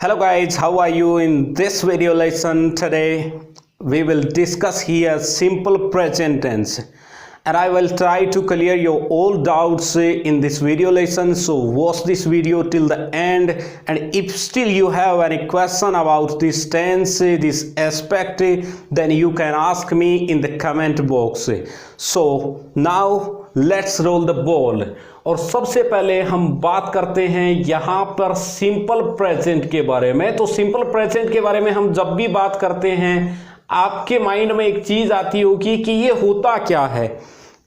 Hello guys, how are you? In this video lesson today we will discuss here simple present tense and I will try to clear your all doubts in this video lesson. So watch this video till the end, and if still you have any question about this tense, this aspect, then you can ask me in the comment box. So now let's roll the ball. और सबसे पहले हम बात करते हैं यहाँ पर simple present के बारे में। तो सिंपल प्रेजेंट के बारे में हम जब भी बात करते हैं आपके माइंड में एक चीज आती होगी कि ये होता क्या है।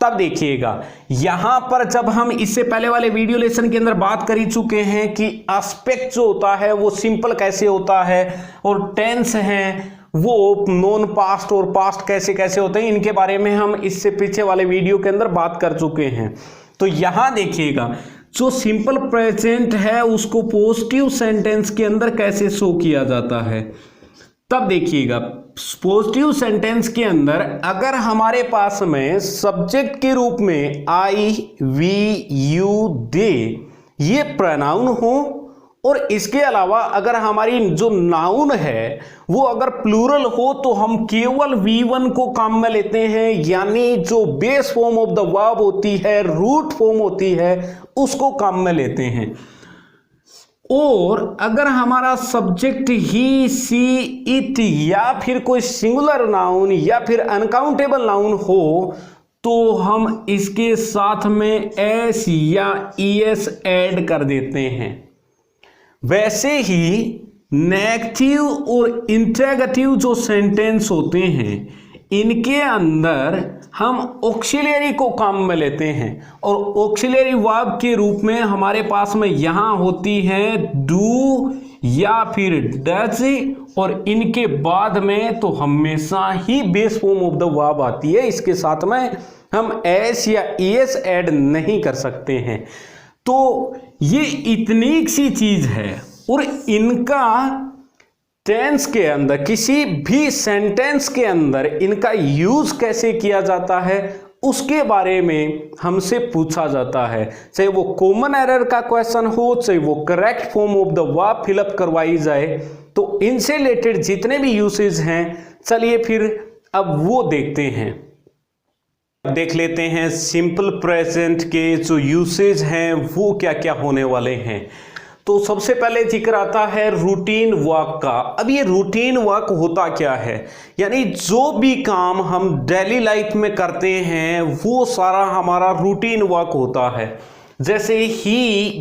तब देखिएगा यहां पर जब हम इससे पहले वाले वीडियो लेसन के अंदर बात कर ही चुके हैं कि एस्पेक्ट जो होता है वो सिंपल कैसे होता है और टेंस है वो नॉन पास्ट और पास्ट कैसे कैसे होते हैं, इनके बारे में हम इससे पीछे वाले वीडियो के अंदर बात कर चुके हैं। तो यहां देखिएगा जो सिंपल प्रेजेंट है उसको पॉजिटिव सेंटेंस के अंदर कैसे शो किया जाता है। तब देखिएगा पॉजिटिव सेंटेंस के अंदर अगर हमारे पास में सब्जेक्ट के रूप में आई, वी, यू, दे ये प्रोनाउन हो और इसके अलावा अगर हमारी जो नाउन है वो अगर प्लूरल हो तो हम केवल V1 को काम में लेते हैं, यानी जो base form of the verb होती है, रूट फॉर्म होती है, उसको काम में लेते हैं। और अगर हमारा सब्जेक्ट ही, सी, इट या फिर कोई सिंगुलर नाउन या फिर अनकाउंटेबल नाउन हो तो हम इसके साथ में एस या ईएस ऐड कर देते हैं। वैसे ही नेगेटिव और इंटरोगेटिव जो सेंटेंस होते हैं इनके अंदर हम ऑक्सिलरी को काम में लेते हैं और ऑक्सिलरी वर्ब के रूप में हमारे पास में यहां होती है डू या फिर डज, और इनके बाद में तो हमेशा ही base form of the verb आती है। इसके साथ में हम एस या ईएस ऐड नहीं कर सकते हैं। तो ये इतनी सी चीज है और इनका टेंस के अंदर किसी भी सेंटेंस के अंदर इनका यूज कैसे किया जाता है उसके बारे में हमसे पूछा जाता है, चाहे वो कॉमन एरर का क्वेश्चन हो, चाहे वो correct form of the verb fill up करवाई जाए। तो इनसे रिलेटेड जितने भी यूसेज हैं चलिए फिर अब वो देखते हैं। देख लेते हैं सिंपल प्रेजेंट के जो यूसेज हैं वो क्या क्या होने वाले हैं। तो सबसे पहले जिक्र आता है रूटीन वर्क का। अब ये रूटीन वर्क होता क्या है, यानी जो भी काम हम डेली लाइफ में करते हैं वो सारा हमारा रूटीन वर्क होता है। जैसे he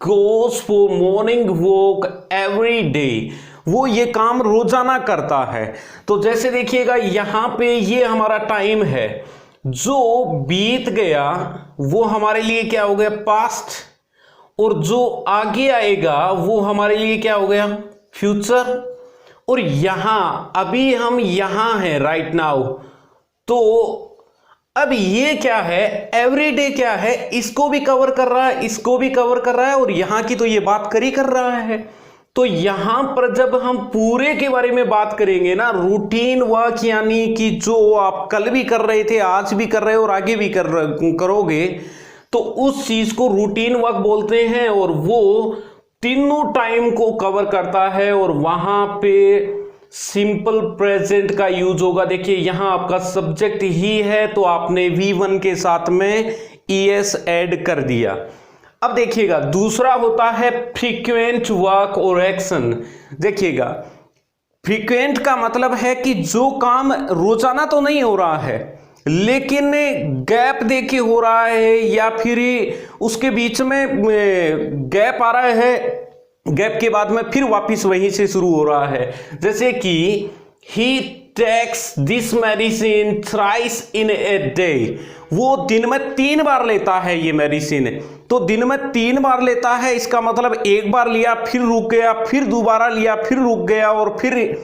goes for morning walk every day, वो ये काम रोजाना करता है। तो जैसे देखिएगा यहाँ पे ये हमारा टाइम है, जो बीत गया वो हमारे लिए क्या हो गया, पास्ट, और जो आगे आएगा वो हमारे लिए क्या हो गया, फ्यूचर। और यहां अभी हम यहां हैं राइट नाउ, तो अब ये क्या है, एवरीडे क्या है, इसको भी कवर कर रहा है, इसको भी कवर कर रहा है और यहां की तो ये बात कर ही कर रहा है। तो यहां पर जब हम पूरे के बारे में बात करेंगे ना, रूटीन वर्क यानी कि जो आप कल भी कर रहे थे, आज भी कर रहे हो और आगे भी करोगे, तो उस चीज को रूटीन वर्क बोलते हैं और वो तीनों टाइम को कवर करता है और वहां पे सिंपल प्रेजेंट का यूज होगा। देखिए यहां आपका सब्जेक्ट ही है तो आपने V1 के साथ में ES ऐड कर दिया। अब देखिएगा दूसरा होता है फ्रीक्वेंट वर्क और एक्शन। देखिएगा फ्रीक्वेंट का मतलब है कि जो काम रोजाना तो नहीं हो रहा है लेकिन गैप देके हो रहा है या फिर उसके बीच में गैप आ रहा है, गैप के बाद में फिर वापस वहीं से शुरू हो रहा है। जैसे कि he takes this medicine thrice in a day, वो दिन में 3 बार लेता है ये मेडिसिन। तो दिन में 3 बार लेता है, इसका मतलब एक बार लिया फिर रुक गया, फिर दोबारा लिया फिर रुक गया और फिर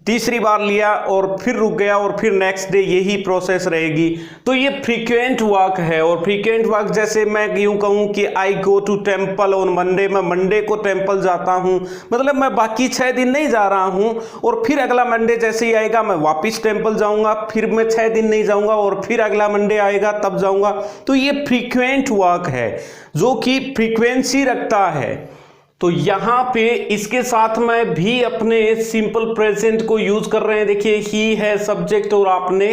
तीसरी बार लिया और फिर रुक गया और फिर नेक्स्ट डे, यही प्रोसेस रहेगी। तो ये फ्रीक्वेंट वर्क है। और फ्रीक्वेंट वर्क जैसे मैं यूं कहूं कि I go to temple on Monday, मैं मंडे को टेम्पल जाता हूं, मतलब मैं बाकी 6 दिन नहीं जा रहा हूं और फिर अगला मंडे जैसे ही आएगा मैं वापस टेम्पल जाऊंगा, फिर मैं 6 दिन नहीं जाऊंगा और फिर अगला मंडे आएगा तब जाऊंगा। तो ये फ्रीक्वेंट वर्क है जो कि फ्रीक्वेंसी रखता है। तो यहां पे इसके साथ में भी अपने सिंपल प्रेजेंट को यूज कर रहे हैं। देखिए ही है सब्जेक्ट और आपने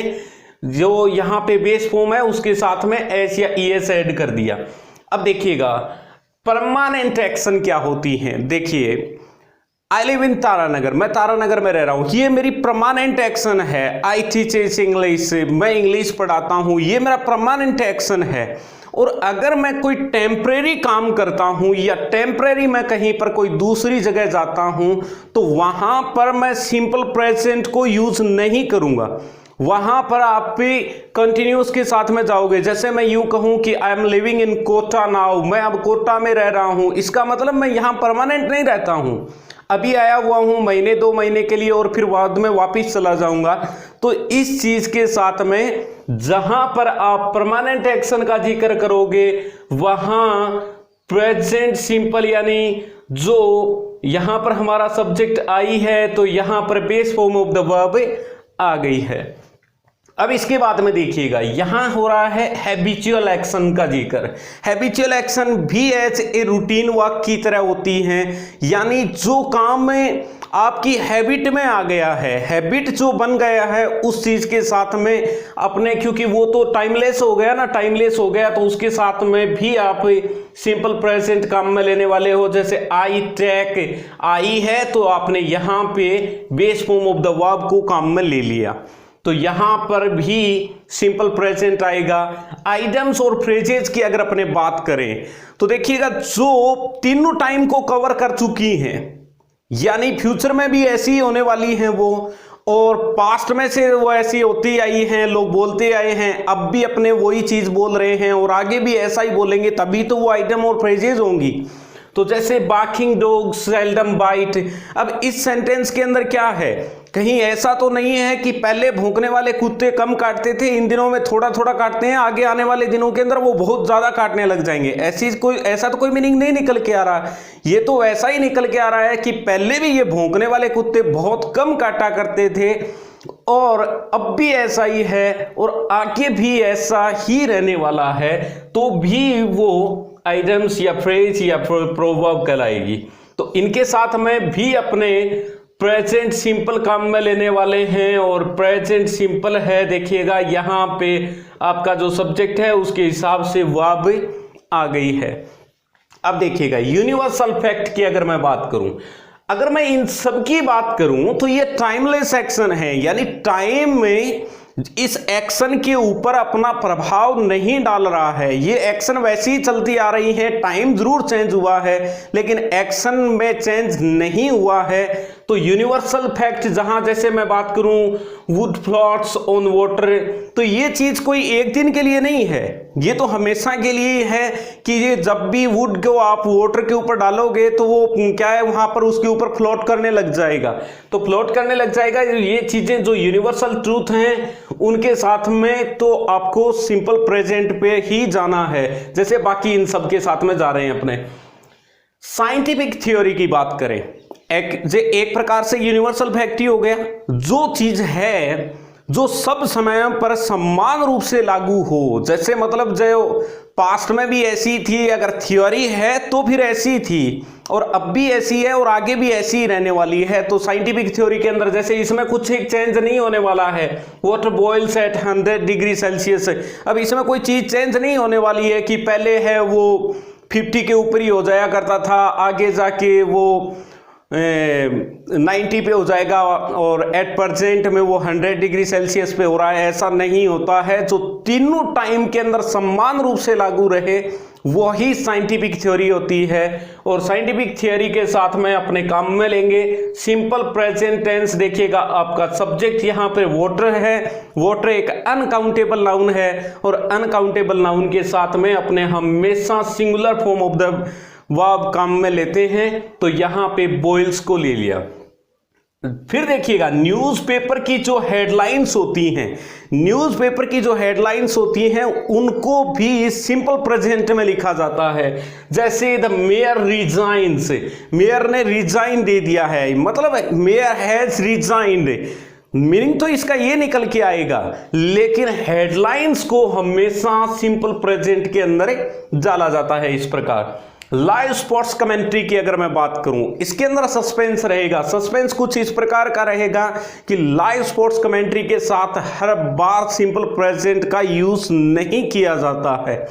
जो यहां पे बेस फॉर्म है उसके साथ में एस या ईएस ऐड कर दिया। अब देखिएगा परमानेंट एक्शन क्या होती है। देखिए आई लिव इन तारानगर, मैं तारानगर में रह रहा हूं, ये मेरी परमानेंट एक्शन है। आई टीच इंग्लिश, मैं इंग्लिश पढ़ाता हूं, ये मेरा परमानेंट एक्शन है। और अगर मैं कोई टेम्परेरी काम करता हूं या टेम्परेरी मैं कहीं पर कोई दूसरी जगह जाता हूं तो वहां पर मैं सिंपल प्रेजेंट को यूज नहीं करूंगा, वहां पर आप भी कंटिन्यूस के साथ में जाओगे। जैसे मैं यूं कहूं कि I am living in Kota now, मैं अब कोटा में रह रहा हूं, इसका मतलब मैं यहां परमानेंट नहीं रहता हूं, अभी आया हुआ हूं महीने 2 महीने के लिए और फिर बाद में वापस चला जाऊंगा। तो इस चीज के साथ में जहां पर आप परमानेंट एक्शन का जिक्र करोगे वहां प्रेजेंट सिंपल यानी जो यहां पर हमारा सब्जेक्ट आई है तो यहां पर base form of the verb आ गई है। अब इसके बाद में देखिएगा यहां हो रहा है हैबिचुअल एक्शन का जिक्र। हैबिचुअल एक्शन भी एज ए रूटीन वर्क की तरह होती हैं, यानी जो काम में आपकी हैबिट में आ गया है, हैबिट जो बन गया है उस चीज के साथ में अपने, क्योंकि वो तो टाइमलेस हो गया ना, टाइमलेस हो गया तो उसके साथ में भी आप सिंपल प्रेजेंट काम में लेने वाले हो। जैसे आई टेक, आई है तो आपने यहां पे base form of the verb को काम में ले लिया, तो यहां पर भी सिंपल प्रेजेंट आएगा। आइटम्स और फ्रेजेस की अगर अपने बात करें तो देखिएगा जो तीनों टाइम को कवर कर चुकी हैं, यानी फ्यूचर में भी ऐसी होने वाली हैं वो, और पास्ट में से वो ऐसी होती आई हैं, लोग बोलते आए हैं, अब भी अपने वही चीज बोल रहे हैं और आगे भी ऐसा ही बोलेंगे, तभी तो वो आइटम और फ्रेजेस होंगी। तो जैसे बार्किंग डॉग सेल्डम बाइट। अब इस सेंटेंस के अंदर क्या है, कहीं ऐसा तो नहीं है कि पहले भौंकने वाले कुत्ते कम काटते थे, इन दिनों में थोड़ा थोड़ा काटते हैं, आगे आने वाले दिनों के अंदर वो बहुत ज्यादा काटने लग जाएंगे। ऐसा तो कोई मीनिंग नहीं निकल के आ रहा, ये तो ऐसा ही निकल के आ रहा है कि पहले भी ये भौंकने वाले कुत्ते बहुत कम काटा करते थे और अब भी ऐसा ही है और आगे भी ऐसा ही रहने वाला है, तो भी वो आइटम्स या फ्रेज या प्रोवर्ब कहलाएगी। तो इनके साथ में भी अपने प्रेजेंट सिंपल काम में लेने वाले हैं और प्रेजेंट सिंपल है। देखिएगा यहां पे आपका जो सब्जेक्ट है उसके हिसाब से वर्ब आ गई है। अब देखिएगा यूनिवर्सल फैक्ट की अगर मैं बात करूं, अगर मैं इन सब की बात करूं तो ये टाइमलेस एक्शन है, यानी टाइम में इस एक्शन के ऊपर अपना प्रभाव नहीं डाल रहा है। ये एक्शन वैसी ही चलती आ रही है, टाइम जरूर चेंज हुआ है लेकिन एक्शन में चेंज नहीं हुआ है। तो यूनिवर्सल फैक्ट जहां जैसे मैं बात करूं वुड फ्लोट्स ऑन वाटर, तो ये चीज कोई एक दिन के लिए नहीं है, ये तो हमेशा के लिए है कि ये जब भी वुड को आप वाटर के ऊपर डालोगे तो वो क्या है वहां पर उसके ऊपर फ्लोट करने लग जाएगा, तो फ्लोट करने लग जाएगा। ये चीजें जो यूनिवर्सल ट्रूथ हैं उनके साथ में तो आपको सिंपल प्रेजेंट पे ही जाना है, जैसे बाकी इन सब के साथ में जा रहे हैं। अपने साइंटिफिक थ्योरी की बात करें, एक प्रकार से यूनिवर्सल फैक्ट ही हो गया, जो चीज है जो सब समय पर समान रूप से लागू हो, जैसे मतलब जो पास्ट में भी ऐसी थी, अगर थ्योरी है तो फिर ऐसी थी और अब भी ऐसी है और आगे भी ऐसी ही रहने वाली है। तो साइंटिफिक थ्योरी के अंदर जैसे इसमें कुछ एक चेंज नहीं होने वाला है, water boils at 100 degree Celsius, अब इसमें कोई चीज चेंज नहीं होने वाली है कि पहले है वो 50 के ऊपर ही हो जाया करता था, आगे जाके वो 90 पे हो जाएगा और एट प्रेजेंट में वो 100 डिग्री सेल्सियस पे हो रहा है। ऐसा नहीं होता है, जो तीनों टाइम के अंदर समान रूप से लागू रहे वही साइंटिफिक थ्योरी होती है। और साइंटिफिक थ्योरी के साथ में अपने काम में लेंगे सिंपल प्रेजेंट टेंस। देखिएगा आपका सब्जेक्ट यहाँ पे वाटर है, वाटर एक अनकाउंटेबल नाउन है और अनकाउंटेबल नाउन के साथ में अपने हमेशा singular form of the verb काम में लेते हैं, तो यहां पे बॉयल्स को ले लिया। फिर देखिएगा न्यूज़पेपर की जो हेडलाइंस होती हैं, न्यूज़पेपर की जो हेडलाइंस होती हैं उनको भी सिंपल प्रेजेंट में लिखा जाता है। जैसे द मेयर रिजाइन्स, मेयर ने रिजाइन दे दिया है, मतलब मेयर हैज रिजाइन्ड, मीनिंग तो इसका ये निकल के आएगा, लेकिन हेडलाइंस को हमेशा सिंपल प्रेजेंट के अंदर डाला जाता है इस प्रकार। लाइव स्पोर्ट्स कमेंट्री की अगर मैं बात करूं, इसके अंदर सस्पेंस रहेगा। सस्पेंस कुछ इस प्रकार का रहेगा कि लाइव स्पोर्ट्स कमेंट्री के साथ हर बार सिंपल प्रेजेंट का यूज नहीं किया जाता है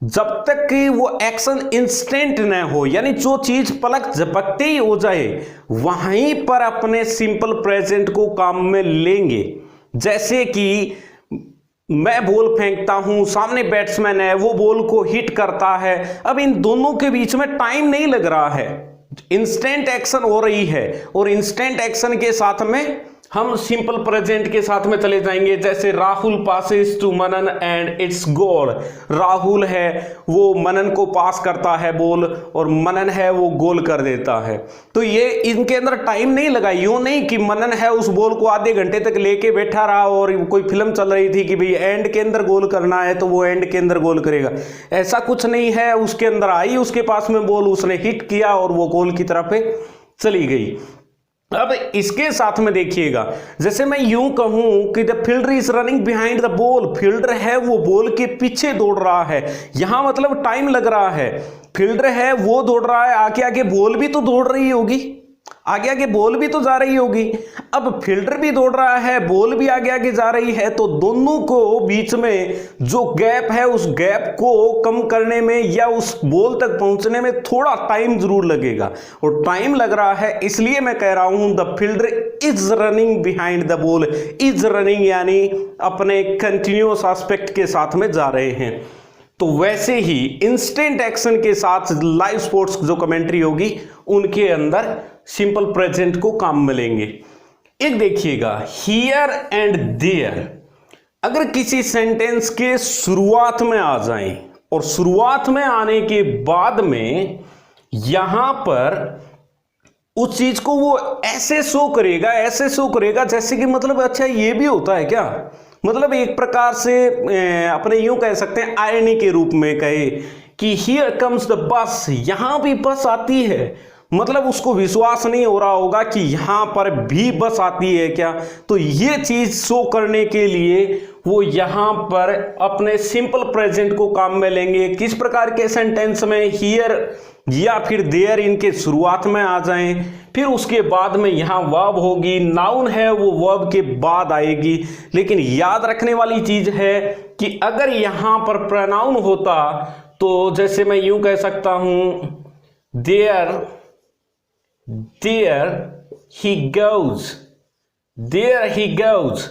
जब तक कि वो एक्शन इंस्टेंट न हो, यानी जो चीज पलक झपकते ही हो जाए वहीं पर अपने सिंपल प्रेजेंट को काम में लेंगे। जैसे कि मैं बॉल फेंकता हूं, सामने बैट्समैन है, वो बॉल को हिट करता है। अब इन दोनों के बीच में टाइम नहीं लग रहा है, इंस्टेंट एक्शन हो रही है और इंस्टेंट एक्शन के साथ में हम सिंपल प्रेजेंट के साथ में चले जाएंगे। जैसे Rahul passes to Manan and it's goal, Rahul है वो मनन को पास करता है बॉल और मनन है वो गोल कर देता है। तो ये इनके अंदर टाइम नहीं लगा, यूं नहीं कि मनन है उस बॉल को आधे घंटे तक लेके बैठा रहा और कोई फिल्म चल रही थी कि भाई एंड के अंदर गोल करना है तो वो एंड के अंदर गोल करेगा, ऐसा कुछ नहीं है। उसके अंदर आई उसके पास में बॉल, उसने हिट किया और वो गोल की तरफ चली गई। अब इसके साथ में देखिएगा, जैसे मैं यूं कहूं कि the fielder is running behind the ball, fielder है वो बॉल के पीछे दौड़ रहा है, यहां मतलब टाइम लग रहा है। फील्डर है वो दौड़ रहा है, आगे आगे बॉल भी तो दौड़ रही होगी, आगे आगे बॉल भी तो जा रही होगी। अब फील्डर भी दौड़ रहा है, बॉल भी आगे आगे जा रही है, तो दोनों को बीच में जो गैप है उस गैप को कम करने में या उस बॉल तक पहुंचने में थोड़ा टाइम जरूर लगेगा। और टाइम लग रहा है इसलिए मैं कह रहा हूं the fielder is running behind the ball. Is running यानी अपने कंटिन्यूअस एस्पेक्ट के साथ में जा रहे हैं। तो वैसे ही इंस्टेंट एक्शन के साथ लाइव स्पोर्ट्स जो कमेंट्री होगी उनके अंदर सिंपल प्रेजेंट को काम में लेंगे। एक देखिएगा, हियर एंड देयर अगर किसी सेंटेंस के शुरुआत में आ जाएं और शुरुआत में आने के बाद में यहां पर उस चीज को वो ऐसे शो करेगा, ऐसे शो करेगा जैसे कि मतलब अच्छा ये भी होता है क्या, मतलब एक प्रकार से अपने यूं कह सकते हैं आयरनी के रूप में कहे कि हियर कम्स द बस, यहां भी बस आती है। मतलब उसको विश्वास नहीं हो रहा होगा कि यहां पर भी बस आती है क्या। तो ये चीज शो करने के लिए वो यहां पर अपने सिंपल प्रेजेंट को काम में लेंगे। किस प्रकार के सेंटेंस में, हियर या फिर देयर इनके शुरुआत में आ जाएं, फिर उसके बाद में यहां वर्ब होगी, नाउन है वो वर्ब के बाद आएगी। लेकिन याद रखने वाली चीज है कि अगर यहां पर प्रोनाउन होता तो जैसे मैं यूं कह सकता हूं there he goes, there he goes,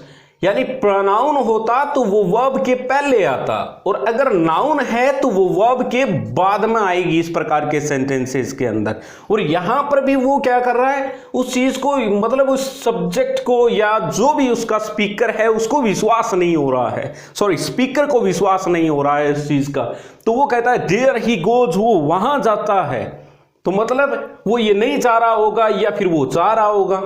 यानी प्रोनाउन होता तो वो वर्ब के पहले आता और अगर नाउन है तो वो वर्ब के बाद में आएगी इस प्रकार के सेंटेंसेस के अंदर। और यहां पर भी वो क्या कर रहा है, उस चीज को मतलब उस सब्जेक्ट को या जो भी उसका स्पीकर है उसको विश्वास नहीं हो रहा है, सॉरी स्पीकर को विश्वास नहीं हो रहा है इस चीज का। तो वो कहता है देयर ही गोज, वो वहां जाता है। तो मतलब वो ये नहीं चाह रहा होगा या फिर वो चाह रहा होगा।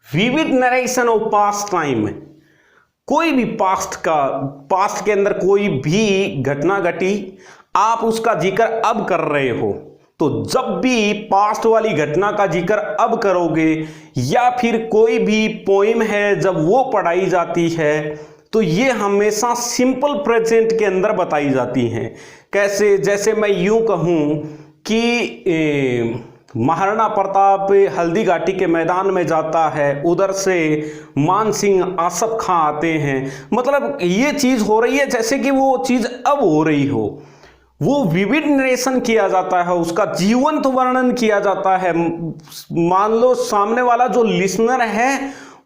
Vivid narration of past time, कोई भी पास्ट के अंदर कोई भी घटना घटी, आप उसका जिक्र अब कर रहे हो, तो जब भी पास्ट वाली घटना का जिक्र अब करोगे या फिर कोई भी पोइम है जब वो पढ़ाई जाती है तो ये हमेशा सिंपल प्रेजेंट के अंदर बताई जाती हैं। कैसे, जैसे मैं यूं कहूं कि महाराणा प्रताप हल्दी घाटी के मैदान में जाता है, उधर से मान सिंह आसफ खां आते हैं, मतलब ये चीज हो रही है जैसे कि वो चीज अब हो रही हो। वो विविड नरेशन किया जाता है, उसका जीवंत वर्णन किया जाता है। मान लो सामने वाला जो लिसनर है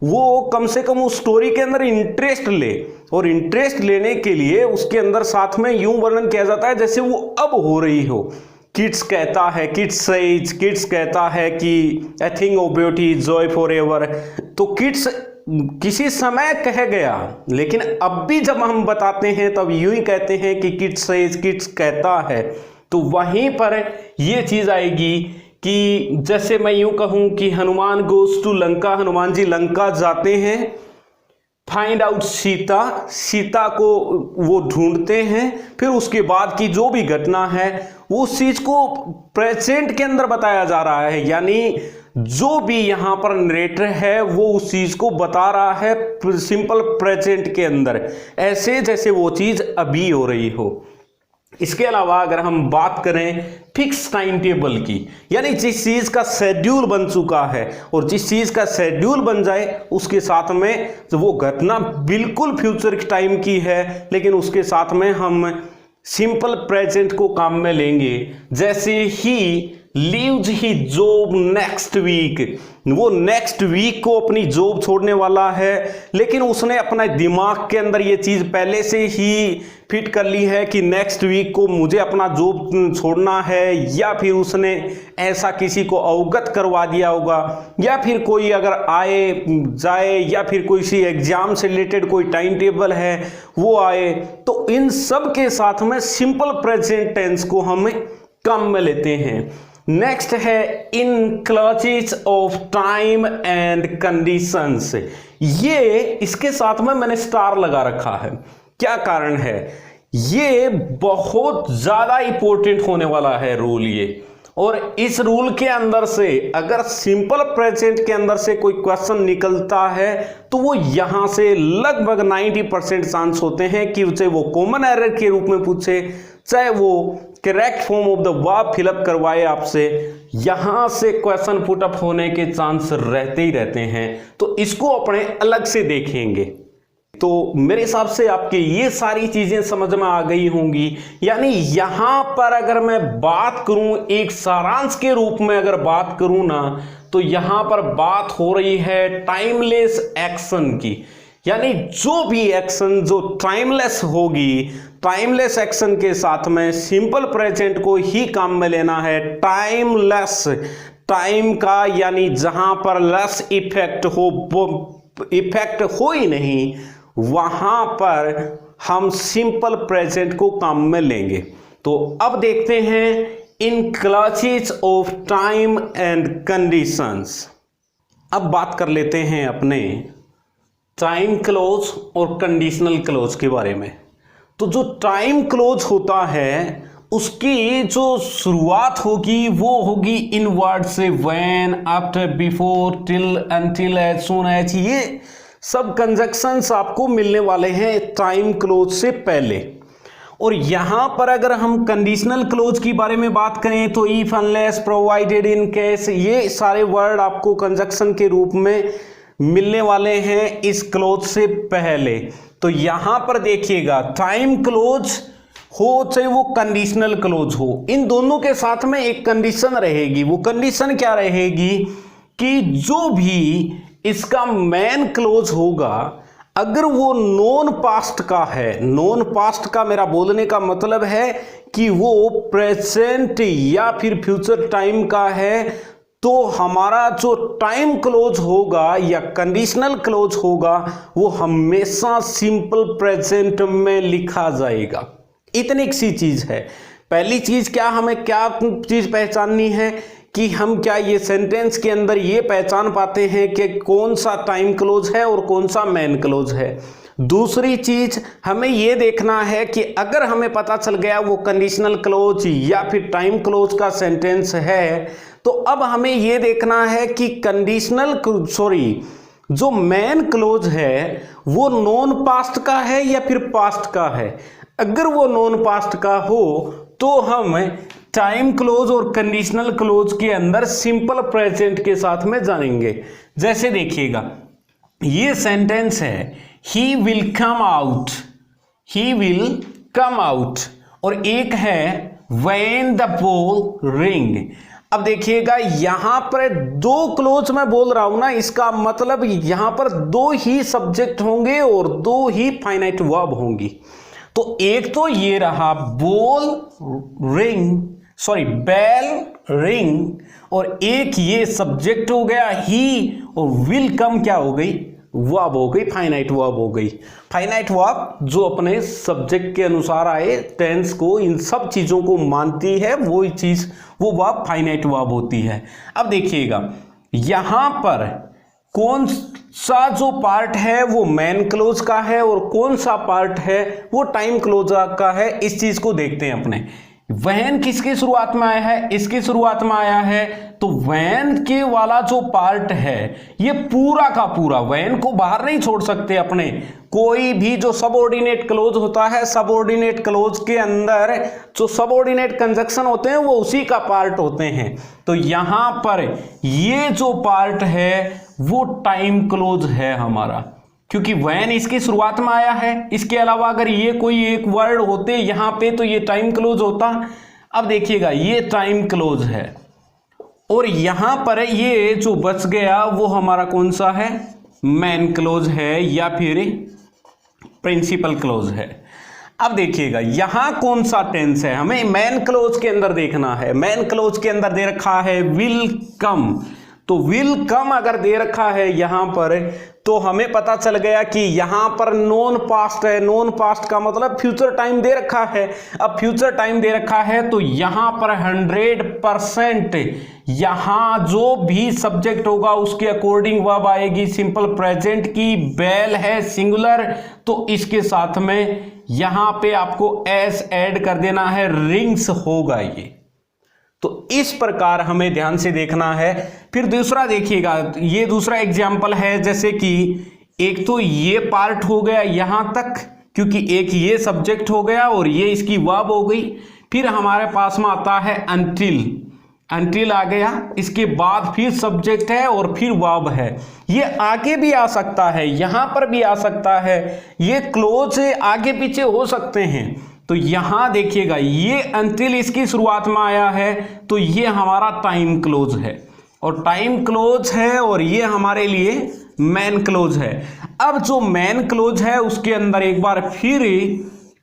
वो कम से कम उस स्टोरी के अंदर इंटरेस्ट ले, और इंटरेस्ट लेने के लिए उसके अंदर साथ में यूं वर्णन किया जाता है जैसे वो अब हो रही हो। किड्स कहता है, किड्स कहता है कि a thing of beauty is Joy for ever. तो किड्स किसी समय कह गया, लेकिन अब भी जब हम बताते हैं तब यूं ही कहते हैं कि किड्स कहता है। तो वहीं पर ये चीज आएगी कि जैसे मैं यूं कहूं कि हनुमान गोज टू लंका, हनुमान जी लंका जाते हैं, फाइंड आउट सीता को वो ढूंढते हैं, फिर उसके बाद की जो भी घटना है उस चीज को प्रेजेंट के अंदर बताया जा रहा है। यानी जो भी यहां पर नरेटर है वो उस चीज को बता रहा है सिंपल प्रेजेंट के अंदर, ऐसे जैसे वो चीज अभी हो रही हो। इसके अलावा अगर हम बात करें फिक्स टाइम टेबल की, यानी जिस चीज़ का शेड्यूल बन चुका है और जिस चीज़ का शेड्यूल बन जाए उसके साथ में तो वो घटना बिल्कुल फ्यूचर टाइम की है, लेकिन उसके साथ में हम सिंपल प्रेजेंट को काम में लेंगे। जैसे ही leaves he job next week, वो नेक्स्ट वीक को अपनी जॉब छोड़ने वाला है, लेकिन उसने अपना दिमाग के अंदर ये चीज़ पहले से ही फिट कर ली है कि नेक्स्ट वीक को मुझे अपना जॉब छोड़ना है, या फिर उसने ऐसा किसी को अवगत करवा दिया होगा, या फिर कोई अगर आए जाए, या फिर कोई सी एग्जाम से रिलेटेड कोई टाइम टेबल है वो आए, तो इन सब के साथ में सिंपल प्रेजेंट टेंस को हम काम में लेते हैं। नेक्स्ट है in clauses of time and conditions. ये इसके साथ में मैंने स्टार लगा रखा है, क्या कारण है? ये बहुत ज्यादा इंपॉर्टेंट होने वाला है रूल ये, और इस रूल के अंदर से अगर सिंपल प्रेजेंट के अंदर से कोई क्वेश्चन निकलता है तो वो यहां से लगभग 90% चांस होते हैं कि चाहे वो कॉमन एरर के रूप में पूछे, चाहे वो correct form of the verb fill up करवाए आपसे, यहां से क्वेश्चन पुटअप होने के चांस रहते ही रहते हैं। तो इसको अपने अलग से देखेंगे। तो मेरे हिसाब से आपके ये सारी चीजें समझ में आ गई होंगी। यानी यहां पर अगर मैं बात करूं एक सारांश के रूप में अगर बात करूं ना, तो यहां पर बात हो रही है टाइमलेस एक्शन की। यानी जो भी एक्शन जो टाइमलेस होगी, टाइमलेस एक्शन के साथ में सिंपल प्रेजेंट को ही काम में लेना है। टाइमलेस, टाइम का यानी जहां पर लेस इफेक्ट हो ही नहीं, वहां पर हम सिंपल प्रेजेंट को काम में लेंगे। तो अब देखते हैं in clauses of time and conditions. अब बात कर लेते हैं अपने टाइम क्लोज और कंडीशनल क्लोज के बारे में। तो जो टाइम क्लोज होता है उसकी जो शुरुआत होगी वो होगी इन वर्ड से, when, after, before, till, until, as soon as. ये सब कंजक्शंस आपको मिलने वाले हैं टाइम क्लोज से पहले। और यहां पर अगर हम कंडीशनल क्लोज की बारे में बात करें तो if, unless, provided, in case, ये सारे वर्ड आपको कंजक्शन के रूप में मिलने वाले हैं इस क्लोज से पहले। तो यहां पर देखिएगा टाइम क्लोज हो चाहे वो कंडीशनल क्लोज हो, इन दोनों के साथ में एक कंडीशन रहेगी। वो कंडीशन क्या रहेगी कि जो भी इसका मेन क्लोज होगा अगर वो नॉन पास्ट का है, नॉन पास्ट का मेरा बोलने का मतलब है कि वो प्रेजेंट या फिर फ्यूचर टाइम का है, तो हमारा जो टाइम क्लोज होगा या कंडीशनल क्लोज होगा वो हमेशा सिंपल प्रेजेंट में लिखा जाएगा। इतनी सी चीज है। पहली चीज क्या, हमें क्या चीज पहचाननी है कि हम क्या ये सेंटेंस के अंदर ये पहचान पाते हैं कि कौन सा टाइम क्लोज है और कौन सा मेन क्लोज है। दूसरी चीज हमें ये देखना है कि अगर हमें पता चल गया वो कंडीशनल क्लोज या फिर टाइम क्लोज का सेंटेंस है, तो अब हमें ये देखना है कि जो मेन क्लोज है वो नॉन पास्ट का है या फिर पास्ट का है। अगर वो नॉन पास्ट का हो तो हम टाइम क्लोज और कंडीशनल क्लोज के अंदर सिंपल प्रेजेंट के साथ में जानेंगे। जैसे देखिएगा ये सेंटेंस है he will come out, he will come out, और एक है व्हेन द बॉल रिंग। अब देखिएगा यहां पर दो क्लोज मैं बोल रहा हूं ना, इसका मतलब यहां पर दो ही सब्जेक्ट होंगे और दो ही फाइनाइट वर्ब होंगी। तो एक तो ये रहा बेल रिंग, और एक ये सब्जेक्ट हो गया ही, और विल कम क्या हो गई, वर्ब हो गई, फाइनाइट वर्ब हो गई। फाइनाइट वर्ब जो अपने सब्जेक्ट के अनुसार आए, टेंस को, इन सब चीजों को मानती है, वो चीज वो वर्ब फाइनाइट वर्ब होती है। अब देखिएगा यहां पर कौन सा जो पार्ट है वो मेन क्लोज का है और कौन सा पार्ट है वो टाइम क्लोज का है। इस चीज को देखते हैं अपने। वैन किसकी शुरुआत में आया है, इसकी शुरुआत में आया है। तो वैन के वाला जो पार्ट है ये पूरा का पूरा, वैन को बाहर नहीं छोड़ सकते अपने। कोई भी जो सबऑर्डिनेट क्लोज होता है, सबऑर्डिनेट क्लोज के अंदर जो सबऑर्डिनेट कंजक्शन होते हैं वो उसी का पार्ट होते हैं। तो यहां पर ये जो पार्ट है वो टाइम क्लोज है हमारा, क्योंकि वैन इसकी शुरुआत में आया है। इसके अलावा अगर ये कोई एक वर्ड होते यहां पे तो ये टाइम क्लोज होता। अब देखिएगा ये टाइम क्लोज है और यहां पर ये जो बच गया वो हमारा कौन सा है, मेन क्लोज है या फिर प्रिंसिपल क्लोज है। अब देखिएगा यहां कौन सा टेंस है, हमें मेन क्लोज के अंदर देखना है। मेन क्लोज के अंदर दे रखा है विल कम, तो विल कम अगर दे रखा है यहां पर तो हमें पता चल गया कि यहां पर नॉन पास्ट है। नॉन पास्ट का मतलब फ्यूचर टाइम दे रखा है। अब फ्यूचर टाइम दे रखा है तो यहां पर 100% यहां जो भी सब्जेक्ट होगा उसके अकॉर्डिंग वर्ब आएगी सिंपल प्रेजेंट की। बेल है सिंगुलर तो इसके साथ में यहां पे आपको एस ऐड कर देना है, रिंग्स होगा ये। तो इस प्रकार हमें ध्यान से देखना है। फिर दूसरा देखिएगा, ये दूसरा एग्जाम्पल है, जैसे कि एक तो ये पार्ट हो गया यहां तक, क्योंकि एक ये सब्जेक्ट हो गया और ये इसकी वर्ब हो गई। फिर हमारे पास में आता है अनटिल, अनटिल आ गया, इसके बाद फिर सब्जेक्ट है और फिर वर्ब है। ये आगे भी आ सकता है, यहां पर भी आ सकता है, ये क्लोज आगे पीछे हो सकते हैं। तो यहां देखिएगा ये अनटिल इसकी शुरुआत में आया है तो ये हमारा टाइम क्लोज है, और टाइम क्लोज है और ये हमारे लिए मेन क्लोज है। अब जो मेन क्लोज है उसके अंदर एक बार फिर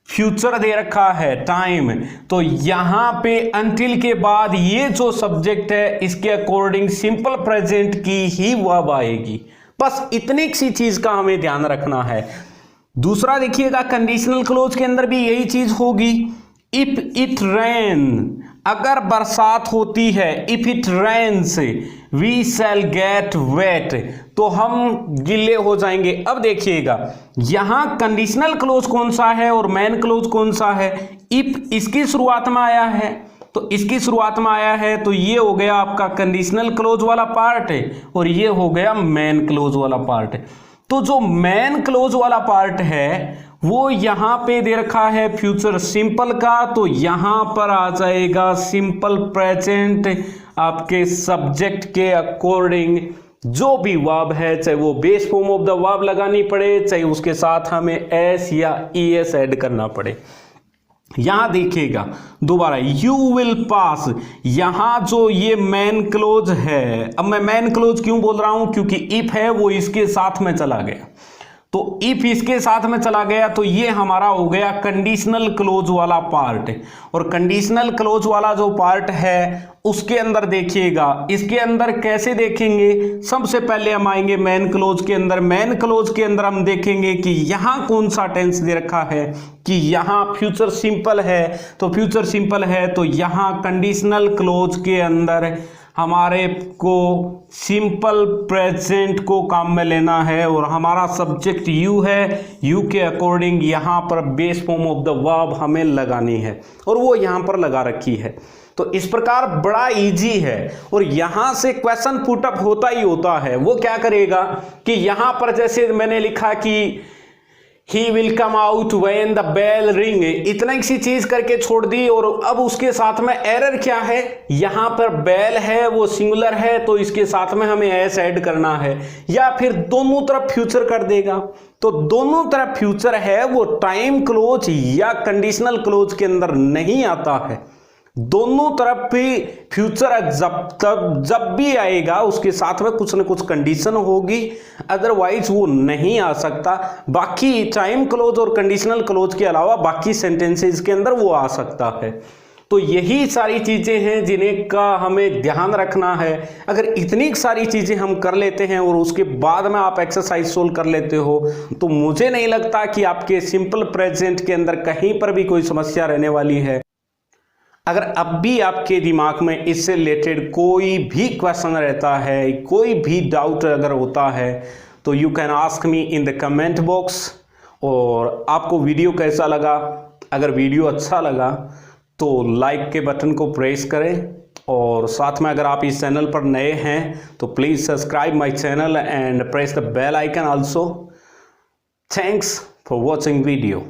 फ्यूचर दे रखा है टाइम, तो यहां पे अनटिल के बाद ये जो सब्जेक्ट है इसके अकॉर्डिंग सिंपल प्रेजेंट की ही वर्ब आएगी। बस इतनी सी चीज का हमें ध्यान रखना है। दूसरा देखिएगा कंडीशनल क्लोज के अंदर भी यही चीज होगी। इफ इट रेन, अगर बरसात होती है, if it rains we shall get wet, तो हम गीले हो जाएंगे। अब देखिएगा यहां कंडीशनल क्लोज कौन सा है और मेन क्लोज कौन सा है। इफ इसकी शुरुआत में आया है तो इसकी शुरुआत में आया है तो ये हो गया आपका कंडीशनल क्लोज वाला पार्ट है और ये हो गया मेन क्लोज वाला पार्ट है। तो जो मेन क्लोज वाला पार्ट है वो यहां पे दे रखा है फ्यूचर सिंपल का, तो यहां पर आ जाएगा सिंपल प्रेजेंट आपके सब्जेक्ट के अकॉर्डिंग जो भी वर्ब है, चाहे वो base form of the verb लगानी पड़े, चाहे उसके साथ हमें एस या ईएस ऐड करना पड़े। यहां देखिएगा दोबारा यू विल पास, यहां जो ये मेन क्लोज है। अब मैं मेन क्लोज क्यों बोल रहा हूं, क्योंकि इफ है वो इसके साथ में चला गया, तो इफ इसके साथ में चला गया तो ये हमारा हो गया कंडीशनल क्लोज वाला पार्ट। और कंडीशनल क्लोज वाला जो पार्ट है उसके अंदर देखिएगा, इसके अंदर कैसे देखेंगे, सबसे पहले हम आएंगे मेन क्लोज के अंदर। मेन क्लोज के अंदर हम देखेंगे कि यहां कौन सा टेंस दे रखा है, कि यहां फ्यूचर सिंपल है, तो फ्यूचर सिंपल है तो यहां कंडीशनल क्लोज के अंदर हमारे को सिंपल प्रेजेंट को काम में लेना है और हमारा सब्जेक्ट यू है। यू के अकॉर्डिंग यहाँ पर base form of the verb हमें लगानी है और वो यहाँ पर लगा रखी है। तो इस प्रकार बड़ा इजी है और यहां से क्वेश्चन पुटअप होता ही होता है। वो क्या करेगा कि यहां पर जैसे मैंने लिखा कि He will come out when the bell ring, इतना सी चीज करके छोड़ दी और अब उसके साथ में एरर क्या है, यहां पर बेल है वो सिंगुलर है तो इसके साथ में हमें एस ऐड करना है, या फिर दोनों तरफ फ्यूचर कर देगा। तो दोनों तरफ फ्यूचर है वो टाइम क्लोज या कंडीशनल क्लोज के अंदर नहीं आता है। दोनों तरफ भी फ्यूचर जब भी आएगा उसके साथ में कुछ न कुछ कंडीशन होगी, अदरवाइज वो नहीं आ सकता। बाकी टाइम क्लोज और कंडीशनल क्लोज के अलावा बाकी सेंटेंसेस के अंदर वो आ सकता है। तो यही सारी चीजें हैं जिन्हें का हमें ध्यान रखना है। अगर इतनी सारी चीजें हम कर लेते हैं और उसके बाद में आप एक्सरसाइज सोल्व कर लेते हो तो मुझे नहीं लगता कि आपके सिंपल प्रेजेंट के अंदर कहीं पर भी कोई समस्या रहने वाली है। अगर अब भी आपके दिमाग में इससे रिलेटेड कोई भी क्वेश्चन रहता है, कोई भी डाउट अगर होता है तो you can ask me in the comment box. और आपको वीडियो कैसा लगा, अगर वीडियो अच्छा लगा तो लाइक के बटन को प्रेस करें, और साथ में अगर आप इस चैनल पर नए हैं तो please subscribe my channel and press the bell icon also. Thanks for watching video.